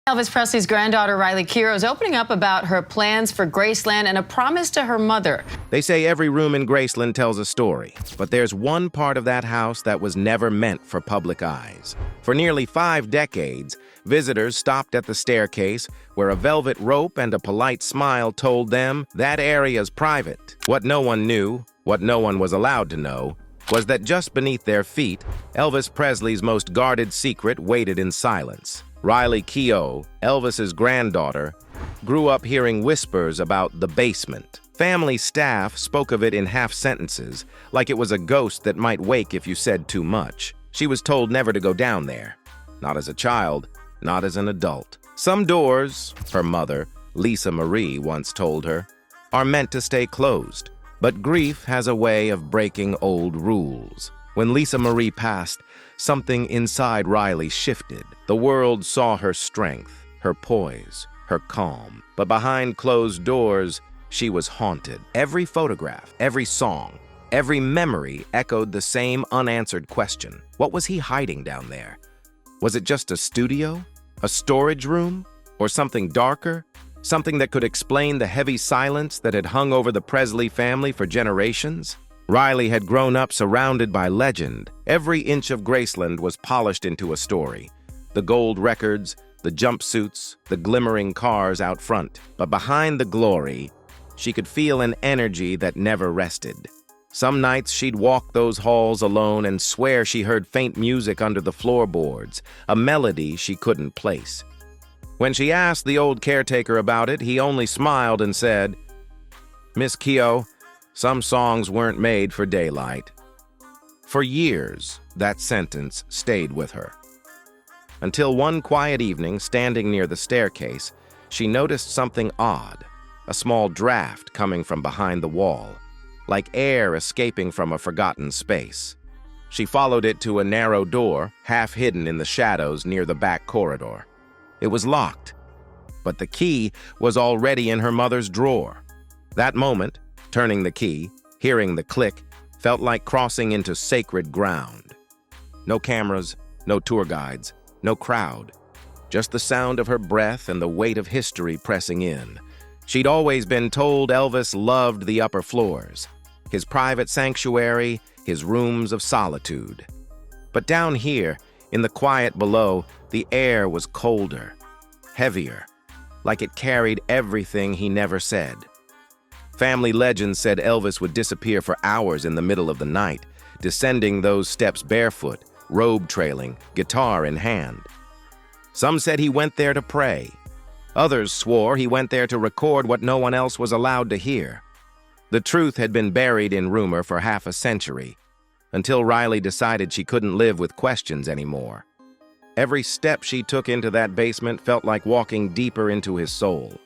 Elvis Presley's granddaughter, Riley Keough, is opening up about her plans for Graceland and a promise to her mother. They say every room in Graceland tells a story, but there's one part of that house that was never meant for public eyes. For nearly 5 decades, visitors stopped at the staircase where a velvet rope and a polite smile told them that area's private. What no one knew, what no one was allowed to know, was that just beneath their feet, Elvis Presley's most guarded secret waited in silence. Riley Keough, Elvis's granddaughter, grew up hearing whispers about the basement. Family staff spoke of it in half sentences, like it was a ghost that might wake if you said too much. She was told never to go down there. Not as a child, not as an adult. Some doors, her mother, Lisa Marie, once told her, are meant to stay closed. But grief has a way of breaking old rules. When Lisa Marie passed, something inside Riley shifted. The world saw her strength, her poise, her calm. But behind closed doors, she was haunted. Every photograph, every song, every memory echoed the same unanswered question. What was he hiding down there? Was it just a studio? A storage room? Or something darker? Something that could explain the heavy silence that had hung over the Presley family for generations? Riley had grown up surrounded by legend. Every inch of Graceland was polished into a story. The gold records, the jumpsuits, the glimmering cars out front. But behind the glory, she could feel an energy that never rested. Some nights she'd walk those halls alone and swear she heard faint music under the floorboards, a melody she couldn't place. When she asked the old caretaker about it, he only smiled and said, "Miss Keough, some songs weren't made for daylight." For years, that sentence stayed with her. Until one quiet evening, standing near the staircase, she noticed something odd, a small draft coming from behind the wall, like air escaping from a forgotten space. She followed it to a narrow door, half hidden in the shadows near the back corridor. It was locked, but the key was already in her mother's drawer. That moment, turning the key, hearing the click, felt like crossing into sacred ground. No cameras, no tour guides, no crowd. Just the sound of her breath and the weight of history pressing in. She'd always been told Elvis loved the upper floors, his private sanctuary, his rooms of solitude. But down here, in the quiet below, the air was colder, heavier, like it carried everything he never said. Family legends said Elvis would disappear for hours in the middle of the night, descending those steps barefoot, robe trailing, guitar in hand. Some said he went there to pray. Others swore he went there to record what no one else was allowed to hear. The truth had been buried in rumor for half a century, until Riley decided she couldn't live with questions anymore. Every step she took into that basement felt like walking deeper into his soul.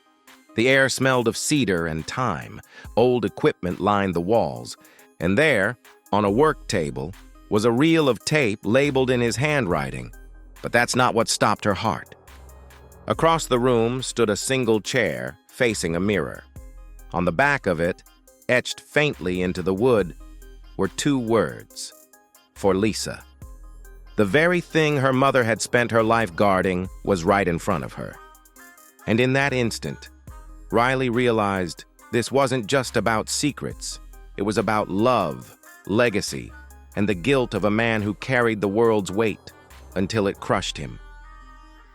The air smelled of cedar and thyme. Old equipment lined the walls, and there, on a work table, was a reel of tape labeled in his handwriting. But that's not what stopped her heart. Across the room stood a single chair facing a mirror. On the back of it, etched faintly into the wood, were 2 words: for Lisa. The very thing her mother had spent her life guarding was right in front of her. And in that instant, Riley realized this wasn't just about secrets. It was about love, legacy, and the guilt of a man who carried the world's weight until it crushed him.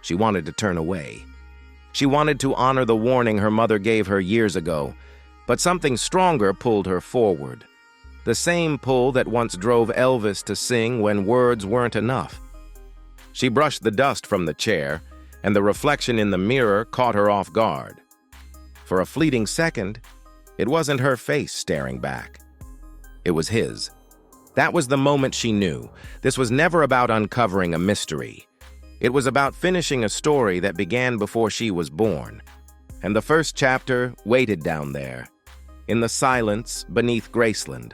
She wanted to turn away. She wanted to honor the warning her mother gave her years ago, but something stronger pulled her forward. The same pull that once drove Elvis to sing when words weren't enough. She brushed the dust from the chair, and the reflection in the mirror caught her off guard. For a fleeting second, it wasn't her face staring back. It was his. That was the moment she knew. This was never about uncovering a mystery. It was about finishing a story that began before she was born. And the first chapter waited down there, in the silence beneath Graceland,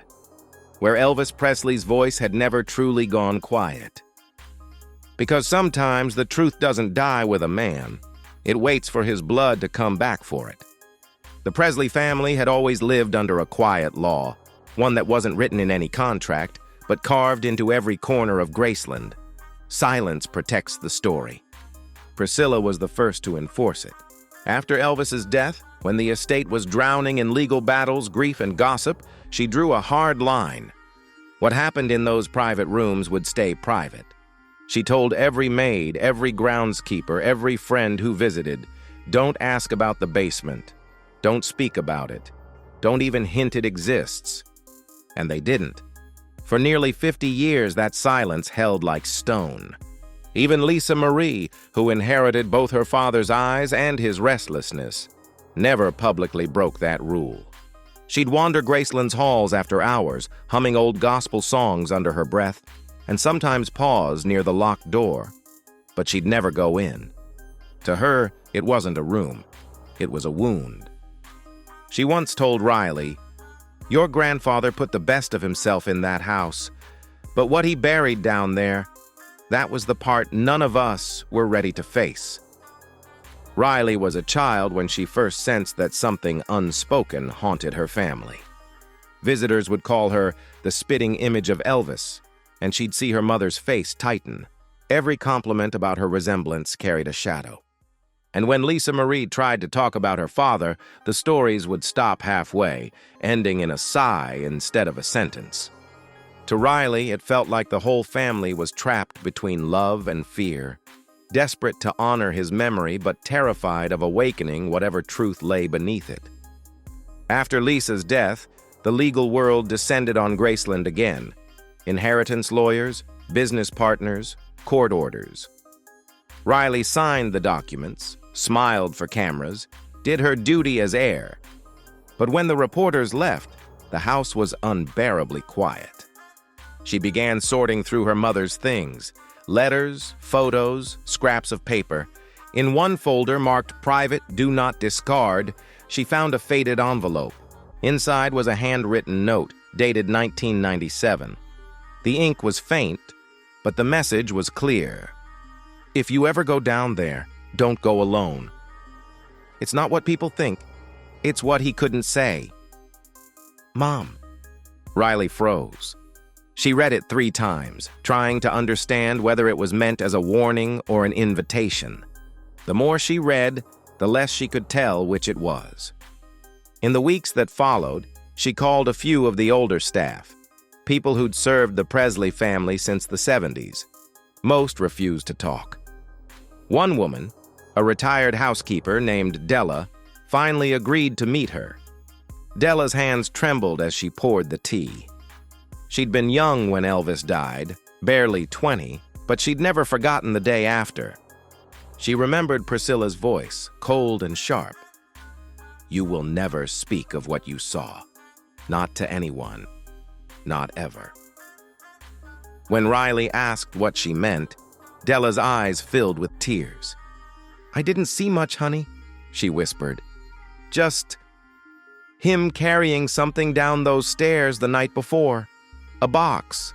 where Elvis Presley's voice had never truly gone quiet. Because sometimes the truth doesn't die with a man. It waits for his blood to come back for it. The Presley family had always lived under a quiet law, one that wasn't written in any contract, but carved into every corner of Graceland. Silence protects the story. Priscilla was the first to enforce it. After Elvis's death, when the estate was drowning in legal battles, grief, and gossip, she drew a hard line. What happened in those private rooms would stay private. She told every maid, every groundskeeper, every friend who visited, "Don't ask about the basement. Don't speak about it. Don't even hint it exists." And they didn't. For nearly 50 years, that silence held like stone. Even Lisa Marie, who inherited both her father's eyes and his restlessness, never publicly broke that rule. She'd wander Graceland's halls after hours, humming old gospel songs under her breath, and sometimes pause near the locked door. But she'd never go in. To her, it wasn't a room. It was a wound. She once told Riley, "Your grandfather put the best of himself in that house, but what he buried down there, that was the part none of us were ready to face." Riley was a child when she first sensed that something unspoken haunted her family. Visitors would call her the spitting image of Elvis, and she'd see her mother's face tighten. Every compliment about her resemblance carried a shadow. And when Lisa Marie tried to talk about her father, the stories would stop halfway, ending in a sigh instead of a sentence. To Riley, it felt like the whole family was trapped between love and fear, desperate to honor his memory but terrified of awakening whatever truth lay beneath it. After Lisa's death, the legal world descended on Graceland again. Inheritance lawyers, business partners, court orders. Riley signed the documents, smiled for cameras, did her duty as heir. But when the reporters left, the house was unbearably quiet. She began sorting through her mother's things, letters, photos, scraps of paper. In one folder marked "Private, Do Not Discard," she found a faded envelope. Inside was a handwritten note, dated 1997. The ink was faint, but the message was clear. "If you ever go down there, don't go alone. It's not what people think. It's what he couldn't say." "Mom." Riley froze. She read it 3 times, trying to understand whether it was meant as a warning or an invitation. The more she read, the less she could tell which it was. In the weeks that followed, she called a few of the older staff, people who'd served the Presley family since the 70s. Most refused to talk. One woman, a retired housekeeper named Della, finally agreed to meet her. Della's hands trembled as she poured the tea. She'd been young when Elvis died, barely 20, but she'd never forgotten the day after. She remembered Priscilla's voice, cold and sharp. "You will never speak of what you saw. Not to anyone. Not ever." When Riley asked what she meant, Della's eyes filled with tears. "I didn't see much, honey," she whispered. "Just him carrying something down those stairs the night before. A box.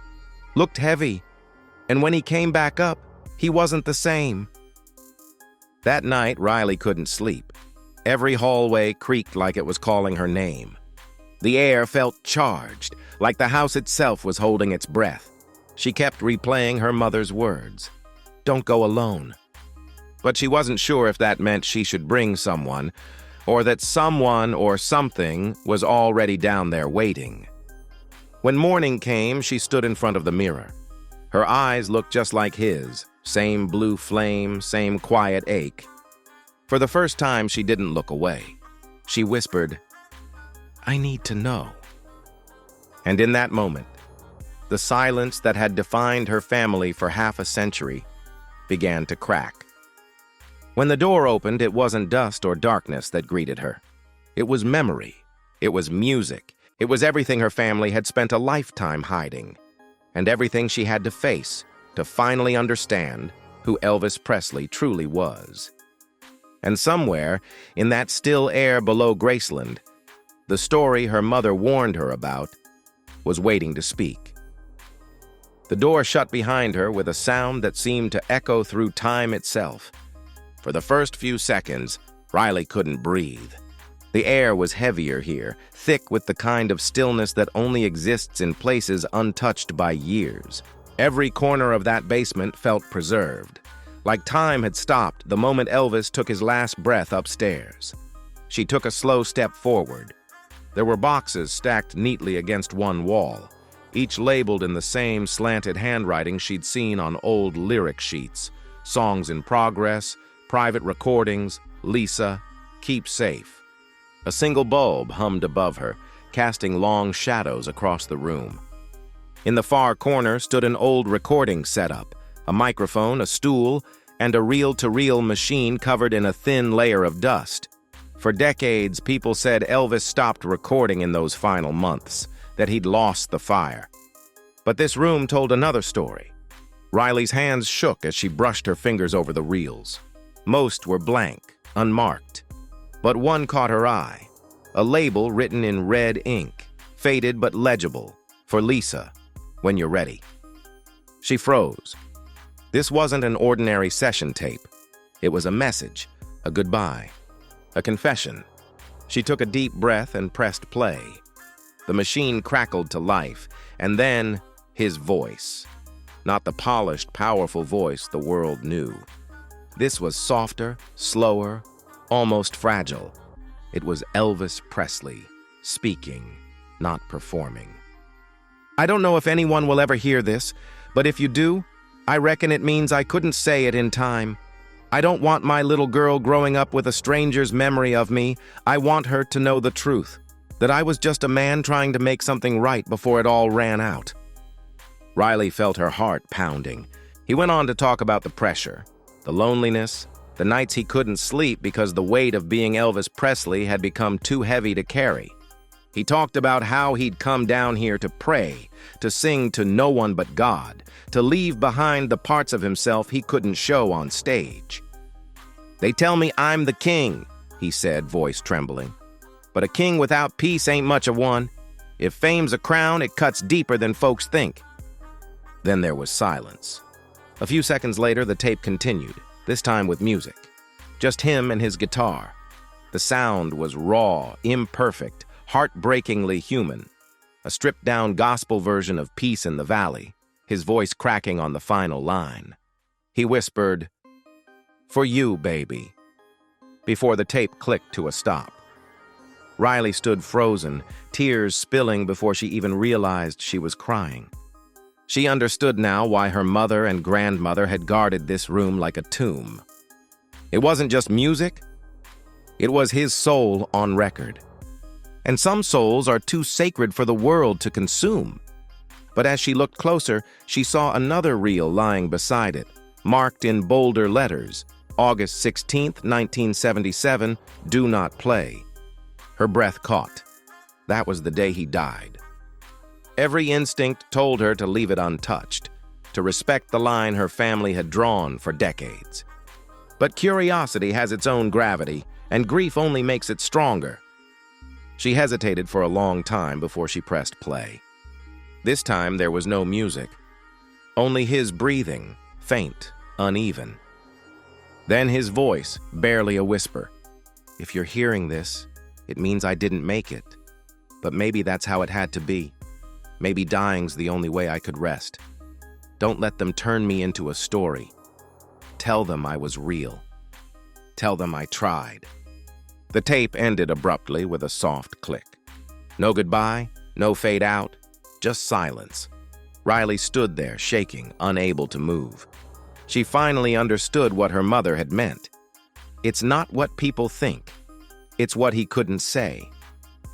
Looked heavy. And when he came back up, he wasn't the same." That night, Riley couldn't sleep. Every hallway creaked like it was calling her name. The air felt charged, like the house itself was holding its breath. She kept replaying her mother's words. "Don't go alone." But she wasn't sure if that meant she should bring someone, or that someone or something was already down there waiting. When morning came, she stood in front of the mirror. Her eyes looked just like his, same blue flame, same quiet ache. For the first time, she didn't look away. She whispered, "I need to know." And in that moment, the silence that had defined her family for half a century began to crack. When the door opened, it wasn't dust or darkness that greeted her. It was memory. It was music. It was everything her family had spent a lifetime hiding, and everything she had to face to finally understand who Elvis Presley truly was. And somewhere, in that still air below Graceland, the story her mother warned her about was waiting to speak. The door shut behind her with a sound that seemed to echo through time itself. For the first few seconds, Riley couldn't breathe. The air was heavier here, thick with the kind of stillness that only exists in places untouched by years. Every corner of that basement felt preserved. Like time had stopped the moment Elvis took his last breath upstairs. She took a slow step forward. There were boxes stacked neatly against one wall, each labeled in the same slanted handwriting she'd seen on old lyric sheets. Songs in progress, private recordings, Lisa, keep safe. A single bulb hummed above her, casting long shadows across the room. In the far corner stood an old recording setup, a microphone, a stool, and a reel-to-reel machine covered in a thin layer of dust. For decades, people said Elvis stopped recording in those final months, that he'd lost the fire. But this room told another story. Riley's hands shook as she brushed her fingers over the reels. Most were blank, unmarked. But one caught her eye, a label written in red ink, faded but legible, for Lisa, when you're ready. She froze. This wasn't an ordinary session tape. It was a message, a goodbye, a confession. She took a deep breath and pressed play. The machine crackled to life, and then his voice. Not the polished, powerful voice the world knew. This was softer, slower, almost fragile. It was Elvis Presley, speaking, not performing. I don't know if anyone will ever hear this, but if you do, I reckon it means I couldn't say it in time. I don't want my little girl growing up with a stranger's memory of me. I want her to know the truth, that I was just a man trying to make something right before it all ran out. Riley felt her heart pounding. He went on to talk about the pressure, the loneliness, the nights he couldn't sleep because the weight of being Elvis Presley had become too heavy to carry. He talked about how he'd come down here to pray, to sing to no one but God, to leave behind the parts of himself he couldn't show on stage. "They tell me I'm the king," he said, voice trembling. "But a king without peace ain't much of one. If fame's a crown, it cuts deeper than folks think." Then there was silence. A few seconds later, the tape continued, this time with music. Just him and his guitar. The sound was raw, imperfect, heartbreakingly human. A stripped-down gospel version of Peace in the Valley, his voice cracking on the final line. He whispered, "For you, baby," before the tape clicked to a stop. Riley stood frozen, tears spilling before she even realized she was crying. She understood now why her mother and grandmother had guarded this room like a tomb. It wasn't just music. It was his soul on record. And some souls are too sacred for the world to consume. But as she looked closer, she saw another reel lying beside it, marked in bolder letters, August 16th, 1977, do not play. Her breath caught. That was the day he died. Every instinct told her to leave it untouched, to respect the line her family had drawn for decades. But curiosity has its own gravity, and grief only makes it stronger. She hesitated for a long time before she pressed play. This time there was no music, only his breathing, faint, uneven. Then his voice, barely a whisper. "If you're hearing this, it means I didn't make it. But maybe that's how it had to be. Maybe dying's the only way I could rest. Don't let them turn me into a story. Tell them I was real. Tell them I tried." The tape ended abruptly with a soft click. No goodbye, no fade out, just silence. Riley stood there, shaking, unable to move. She finally understood what her mother had meant. It's not what people think. It's what he couldn't say.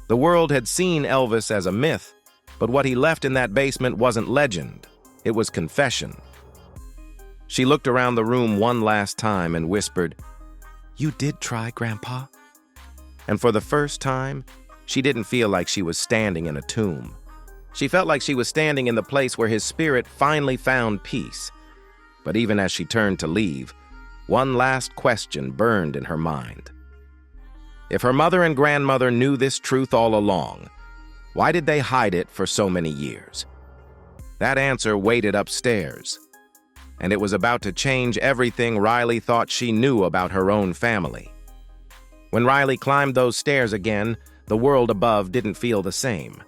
The world had seen Elvis as a myth, but what he left in that basement wasn't legend. It was confession. She looked around the room one last time and whispered, "You did try, Grandpa." And for the first time, she didn't feel like she was standing in a tomb. She felt like she was standing in the place where his spirit finally found peace. But even as she turned to leave, one last question burned in her mind. If her mother and grandmother knew this truth all along, why did they hide it for so many years? That answer waited upstairs, and it was about to change everything Riley thought she knew about her own family. When Riley climbed those stairs again, the world above didn't feel the same.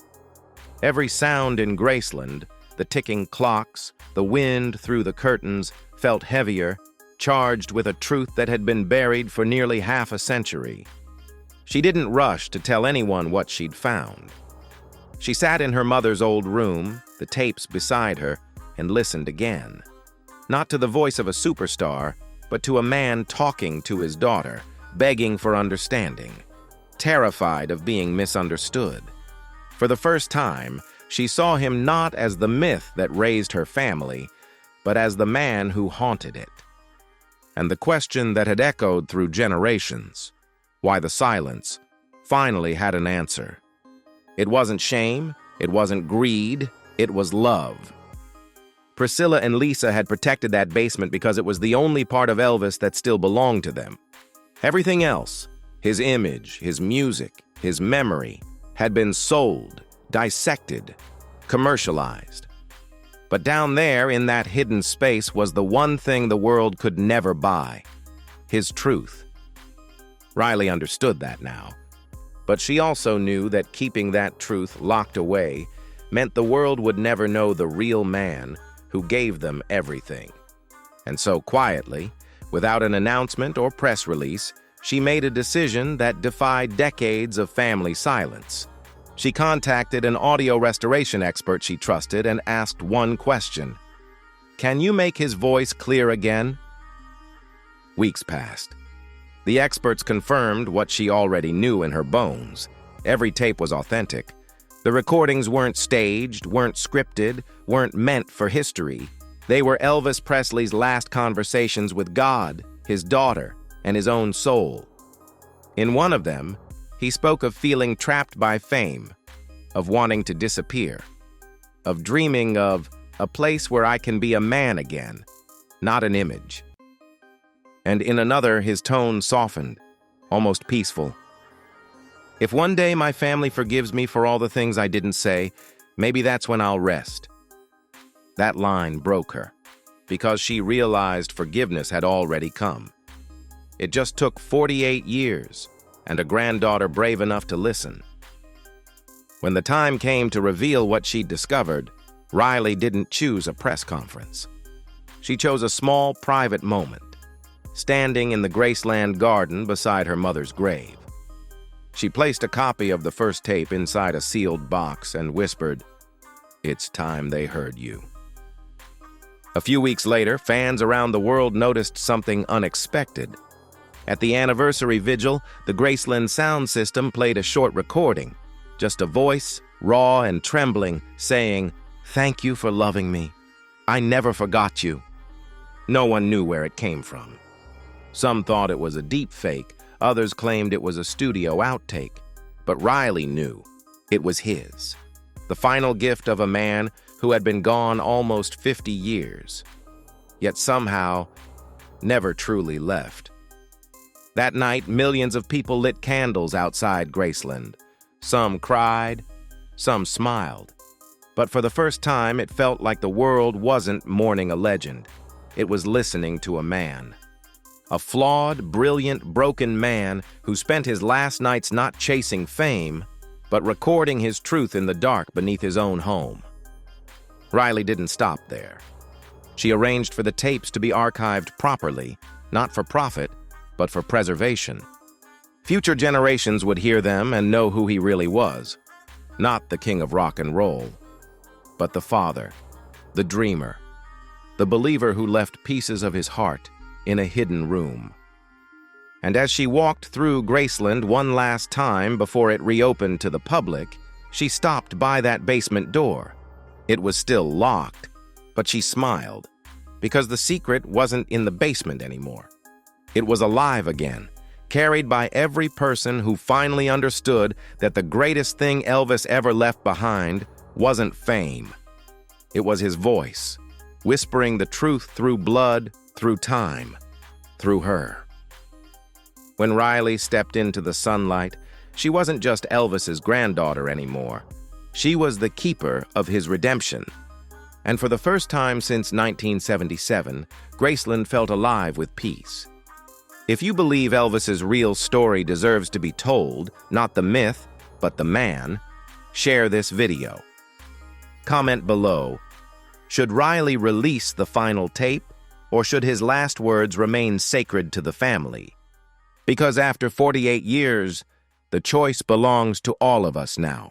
Every sound in Graceland, the ticking clocks, the wind through the curtains, felt heavier, charged with a truth that had been buried for nearly half a century. She didn't rush to tell anyone what she'd found. She sat in her mother's old room, the tapes beside her, and listened again. Not to the voice of a superstar, but to a man talking to his daughter, begging for understanding, terrified of being misunderstood. For the first time, she saw him not as the myth that raised her family, but as the man who haunted it. And the question that had echoed through generations, why the silence, finally had an answer. It wasn't shame, it wasn't greed, it was love. Priscilla and Lisa had protected that basement because it was the only part of Elvis that still belonged to them. Everything else, his image, his music, his memory, had been sold, dissected, commercialized. But down there in that hidden space was the one thing the world could never buy, his truth. Riley understood that now, but she also knew that keeping that truth locked away meant the world would never know the real man who gave them everything. And so quietly, without an announcement or press release, she made a decision that defied decades of family silence. She contacted an audio restoration expert she trusted and asked one question: "Can you make his voice clear again?" Weeks passed. The experts confirmed what she already knew in her bones. Every tape was authentic. The recordings weren't staged, weren't scripted, weren't meant for history. They were Elvis Presley's last conversations with God, his daughter, and his own soul. In one of them, he spoke of feeling trapped by fame, of wanting to disappear, of dreaming of a place where I can be a man again, not an image. And in another, his tone softened, almost peaceful. "If one day my family forgives me for all the things I didn't say, maybe that's when I'll rest." That line broke her, because she realized forgiveness had already come. It just took 48 years, and a granddaughter brave enough to listen. When the time came to reveal what she'd discovered, Riley didn't choose a press conference. She chose a small, private moment, standing in the Graceland garden beside her mother's grave. She placed a copy of the first tape inside a sealed box and whispered, "It's time they heard you." A few weeks later, fans around the world noticed something unexpected. At the anniversary vigil, the Graceland sound system played a short recording, just a voice, raw and trembling, saying, "Thank you for loving me. I never forgot you." No one knew where it came from. Some thought it was a deep fake, others claimed it was a studio outtake. But Riley knew it was his, the final gift of a man who had been gone almost 50 years, yet somehow never truly left. That night, millions of people lit candles outside Graceland. Some cried, some smiled. But for the first time, it felt like the world wasn't mourning a legend. It was listening to a man. A flawed, brilliant, broken man who spent his last nights not chasing fame, but recording his truth in the dark beneath his own home. Riley didn't stop there. She arranged for the tapes to be archived properly, not for profit, but for preservation. Future generations would hear them and know who he really was. Not the king of rock and roll, but the father, the dreamer, the believer who left pieces of his heart in a hidden room. And as she walked through Graceland one last time before it reopened to the public, she stopped by that basement door. It was still locked, but she smiled, because the secret wasn't in the basement anymore. It was alive again, carried by every person who finally understood that the greatest thing Elvis ever left behind wasn't fame. It was his voice, whispering the truth through blood, through time, through her. When Riley stepped into the sunlight, she wasn't just Elvis's granddaughter anymore. She was the keeper of his redemption. And for the first time since 1977, Graceland felt alive with peace. If you believe Elvis's real story deserves to be told, not the myth, but the man, share this video. Comment below, should Riley release the final tape, or should his last words remain sacred to the family? Because after 48 years, the choice belongs to all of us now.